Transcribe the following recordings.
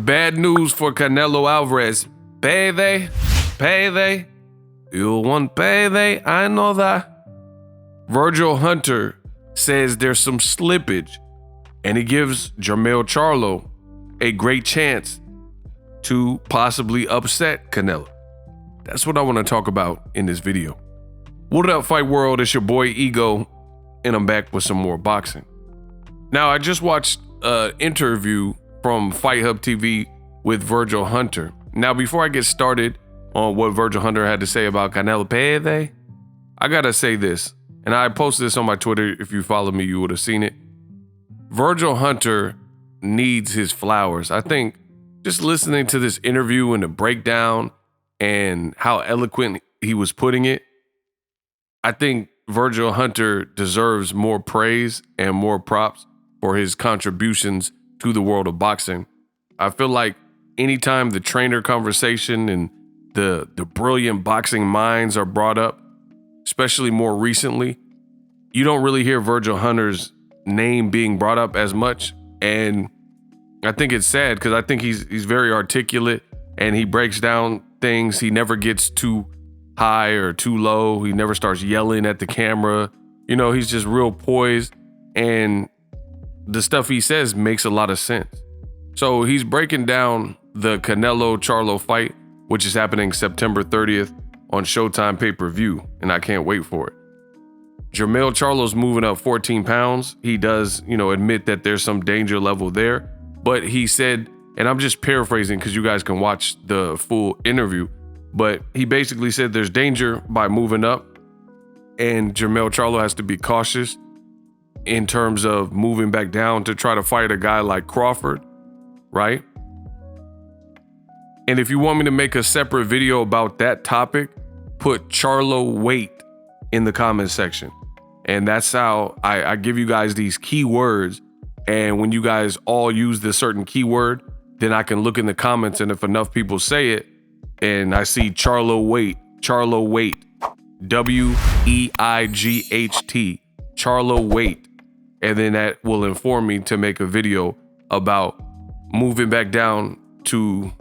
Bad news for Canelo Alvarez. Payday. You want payday? I know that. Virgil Hunter says there's some slippage, and he gives Jermell Charlo a great chance to possibly upset Canelo. That's what I want to talk about in this video. What up, Fight World? It's your boy Ego, and I'm back with some more boxing. Now, I just watched an interview from Fight Hub TV with Virgil Hunter. Now, before I get started on what Virgil Hunter had to say about Canelo Payday, I gotta say this, and I posted this on my Twitter. If you follow me, you would have seen it. Virgil Hunter needs his flowers. I think just listening to this interview and the breakdown and how eloquent he was putting it, I think Virgil Hunter deserves more praise and more props for his contributions to the world of boxing. I feel like anytime the trainer conversation and the brilliant boxing minds are brought up, especially more recently, you don't really hear Virgil Hunter's name being brought up as much. And I think it's sad because I think he's very articulate and he breaks down things. He never gets too high or too low. He never starts yelling at the camera. You know, he's just real poised, and the stuff he says makes a lot of sense. So he's breaking down the Canelo Charlo fight, which is happening September 30th on Showtime pay-per-view, and I can't wait for it. Jermell Charlo's moving up 14 pounds. He does, admit that there's some danger level there, but he said, and I'm just paraphrasing because you guys can watch the full interview, but he basically said there's danger by moving up, and Jermell Charlo has to be cautious in terms of moving back down to try to fight a guy like Crawford, right? And if you want me to make a separate video about that topic, put Charlo weight in the comment section. And that's how I give you guys these keywords. And when you guys all use this certain keyword, then I can look in the comments, and if enough people say it, and I see Charlo weight, WEIGHT, Charlo weight, and then that will inform me to make a video about moving back down to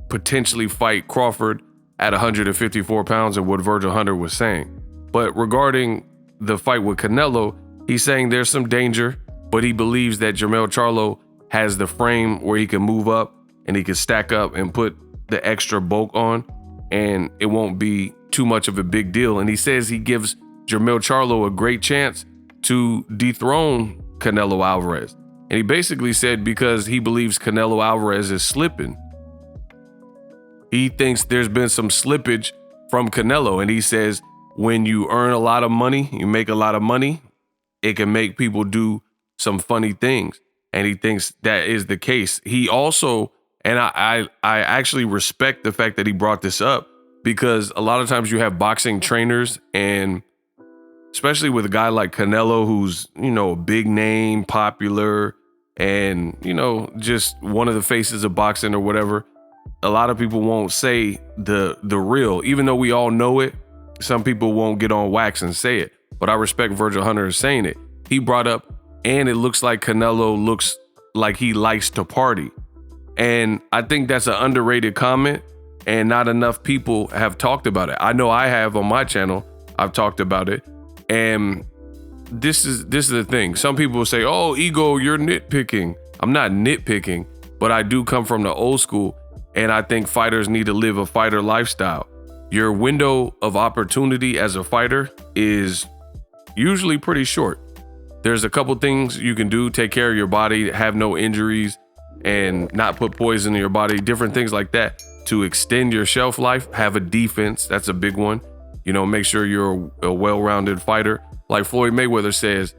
potentially fight Crawford at 154 pounds and what Virgil Hunter was saying. But regarding the fight with Canelo, he's saying there's some danger, but he believes that Jermell Charlo has the frame where he can move up and he can stack up and put the extra bulk on, and it won't be too much of a big deal. And he says he gives Jermell Charlo a great chance to dethrone Canelo Alvarez. And he basically said because he believes Canelo Alvarez is slipping. He thinks there's been some slippage from Canelo. And he says when you earn a lot of money, you make a lot of money, it can make people do some funny things. And he thinks that is the case. He also, and I actually respect the fact that he brought this up, because a lot of times you have boxing trainers, and especially with a guy like Canelo, who's, a big name, popular, and, just one of the faces of boxing or whatever, a lot of people won't say the real, even though we all know it. Some people won't get on wax and say it, but I respect Virgil Hunter saying it. He brought up, and it looks like Canelo looks like he likes to party. And I think that's an underrated comment, and not enough people have talked about it. I know I have on my channel. I've talked about it. And this is the thing. Some people will say, oh, Ego, you're nitpicking. I'm not nitpicking, but I do come from the old school, and I think fighters need to live a fighter lifestyle. Your window of opportunity as a fighter is usually pretty short. There's a couple things you can do: take care of your body, have no injuries, and not put poison in your body, different things like that to extend your shelf life. Have a defense. That's a big one. Make sure you're a well-rounded fighter. Like Floyd Mayweather says,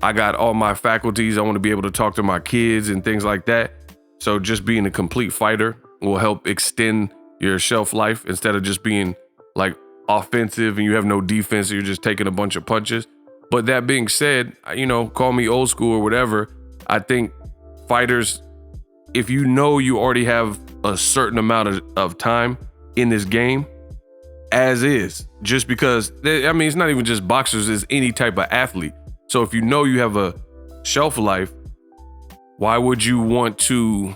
I got all my faculties. I want to be able to talk to my kids and things like that. So just being a complete fighter will help extend your shelf life instead of just being like offensive and you have no defense. You're just taking a bunch of punches. But that being said, call me old school or whatever. I think fighters, if you already have a certain amount of time in this game, as is, just because, it's not even just boxers, it's any type of athlete. So if you have a shelf life, why would you want to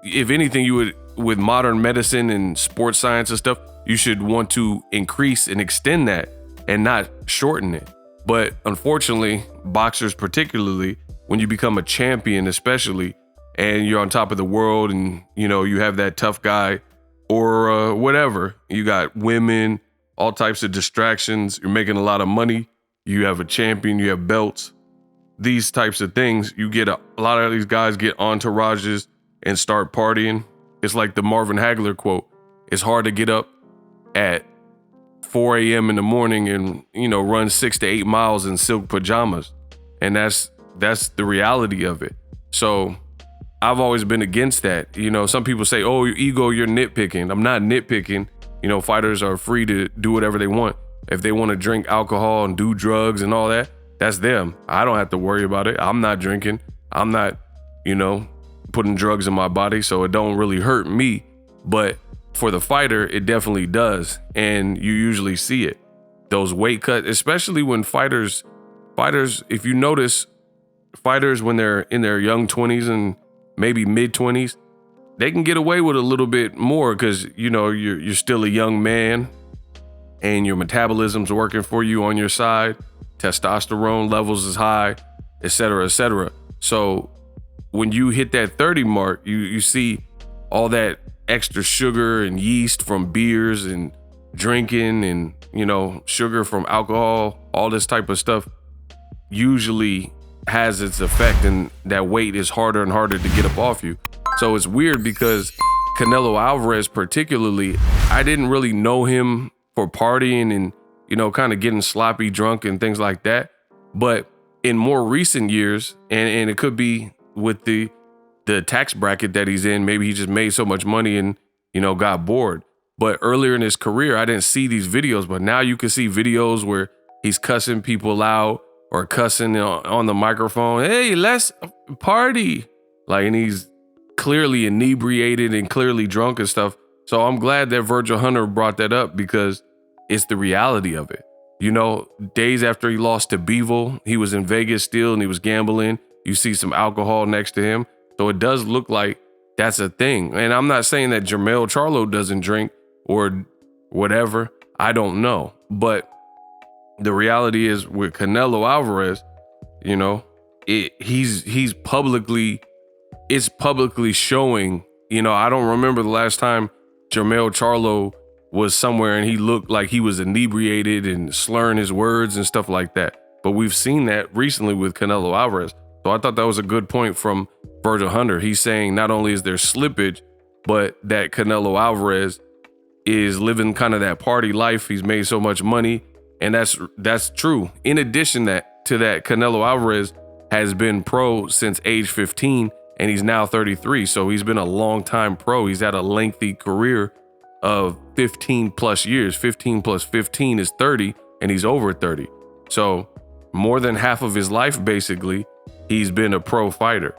if anything, you would, with modern medicine and sports science and stuff, you should want to increase and extend that and not shorten it. But unfortunately, boxers particularly, when you become a champion especially, and you're on top of the world and, you know, you have that tough guy or whatever, you got women, all types of distractions, you're making a lot of money, you have a champion, you have belts, these types of things, you get a lot of these guys get entourages and start partying. It's like the Marvin Hagler quote, it's hard to get up at 4 a.m. in the morning and, you know, run 6 to 8 miles in silk pajamas. And that's the reality of it. So I've always been against that. You know, some people say, oh, your ego, you're nitpicking. I'm not nitpicking. You know, fighters are free to do whatever they want. If they want to drink alcohol and do drugs and all that, that's them. I don't have to worry about it. I'm not drinking. I'm not, you know, putting drugs in my body, so it don't really hurt me. But for the fighter, it definitely does. And you usually see it. Those weight cuts, especially when fighters, if you notice, fighters when they're in their young 20s and maybe mid 20s, they can get away with a little bit more because, you know, you're still a young man and your metabolism's working for you on your side. Testosterone levels is high, et cetera, et cetera. So when you hit that 30 mark, you see all that extra sugar and yeast from beers and drinking and, you know, sugar from alcohol, all this type of stuff usually has its effect, and that weight is harder and harder to get up off you. So it's weird because Canelo Alvarez particularly, I didn't really know him for partying and, you know, kind of getting sloppy drunk and things like that. But in more recent years, and it could be with the tax bracket that he's in, maybe he just made so much money and, you know, got bored. But earlier in his career, I didn't see these videos, but now you can see videos where he's cussing people out or cussing on the microphone. Hey, let's party. Like, and he's clearly inebriated and clearly drunk and stuff. So I'm glad that Virgil Hunter brought that up because it's the reality of it. You know, days after he lost to Bivol, he was in Vegas still and he was gambling. You see some alcohol next to him. So it does look like that's a thing. And I'm not saying that Jermell Charlo doesn't drink or whatever. I don't know. But the reality is with Canelo Alvarez, you know, he's publicly showing, you know, I don't remember the last time Jermell Charlo was somewhere and he looked like he was inebriated and slurring his words and stuff like that. But we've seen that recently with Canelo Alvarez. So I thought that was a good point from Virgil Hunter. He's saying not only is there slippage, but that Canelo Alvarez is living kind of that party life. He's made so much money, and that's true. In addition to that, Canelo Alvarez has been pro since age 15, and he's now 33. So he's been a long time pro. He's had a lengthy career of 15 plus years. 15 plus 15 is 30, and he's over 30. So more than half of his life, basically, he's been a pro fighter.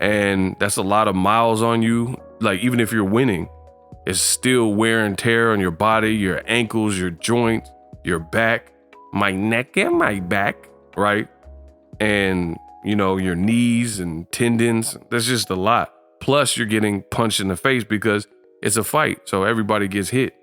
And that's a lot of miles on you. Like, even if you're winning, it's still wear and tear on your body, your ankles, your joints, your back, my neck and my back, right? And, you know, your knees and tendons. That's just a lot. Plus, you're getting punched in the face because it's a fight. So everybody gets hit.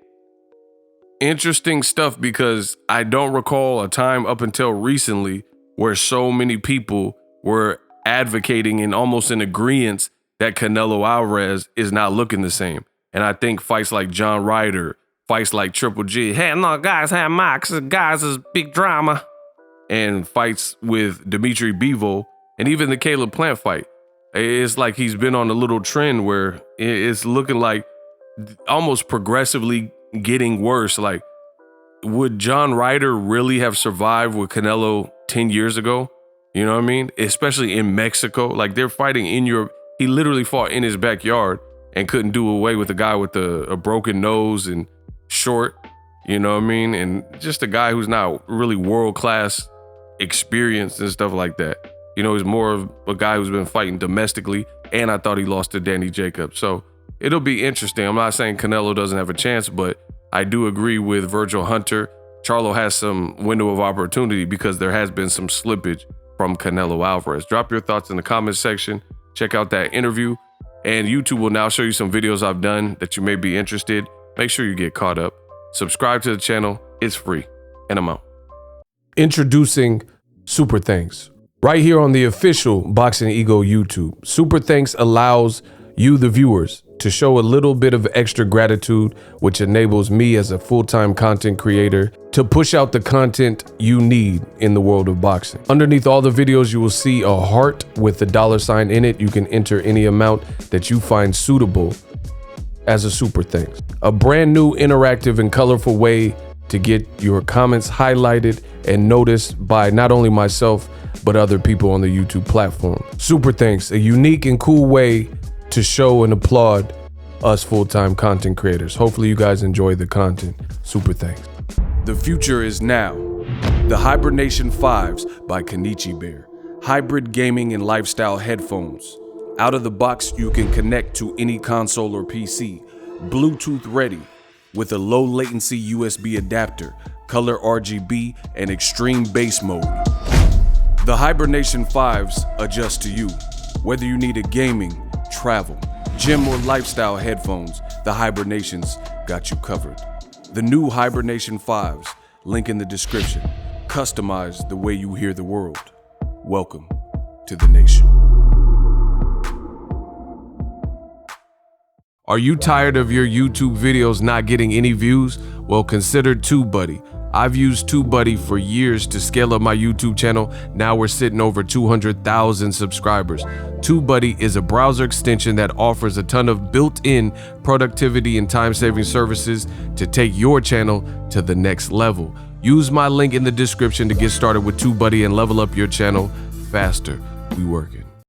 Interesting stuff, because I don't recall a time up until recently where so many people were advocating and almost in agreement that Canelo Alvarez is not looking the same. And I think fights like John Ryder, fights like Triple G, hey, no, guys, have Max, guys is big drama. And fights with Dimitri Bivol and even the Caleb Plant fight. It's like he's been on a little trend where it's looking like almost progressively getting worse. Like, would John Ryder really have survived with Canelo 10 years ago? You know what I mean? Especially in Mexico. Like, they're fighting in Europe. He literally fought in his backyard and couldn't do away with a guy with a broken nose and short, you know what I mean? And just a guy who's not really world-class experienced and stuff like that. You know, he's more of a guy who's been fighting domestically, and I thought he lost to Danny Jacobs. So it'll be interesting. I'm not saying Canelo doesn't have a chance, but I do agree with Virgil Hunter. Charlo has some window of opportunity because there has been some slippage from Canelo Alvarez. Drop your thoughts in the comments section. Check out that interview. And YouTube will now show you some videos I've done that you may be interested. Make sure you get caught up. Subscribe to the channel. It's free. And I'm out. Introducing Super Thanks. Right here on the official Boxingego YouTube. Super Thanks allows you, the viewers, to show a little bit of extra gratitude, which enables me as a full-time content creator to push out the content you need in the world of boxing. Underneath all the videos, you will see a heart with the $sign in it. You can enter any amount that you find suitable as a super thanks. A brand new, interactive, and colorful way to get your comments highlighted and noticed by not only myself, but other people on the YouTube platform. Super thanks, a unique and cool way to show and applaud us full-time content creators. Hopefully you guys enjoy the content. Super thanks. The future is now. The Hibernation 5s by Kenichi Bear. Hybrid gaming and lifestyle headphones. Out of the box, you can connect to any console or PC. Bluetooth ready with a low latency USB adapter, color RGB, and extreme bass mode. The Hibernation 5s adjust to you. Whether you need a gaming, travel, gym, or lifestyle headphones, the Hibernations got you covered. The new Hibernation 5s, link in the description. Customize the way you hear the world. Welcome to the nation. Are you tired of your YouTube videos not getting any views? Well, consider TubeBuddy. I've used TubeBuddy for years to scale up my YouTube channel. Now we're sitting over 200,000 subscribers. TubeBuddy is a browser extension that offers a ton of built-in productivity and time-saving services to take your channel to the next level. Use my link in the description to get started with TubeBuddy and level up your channel faster. We working.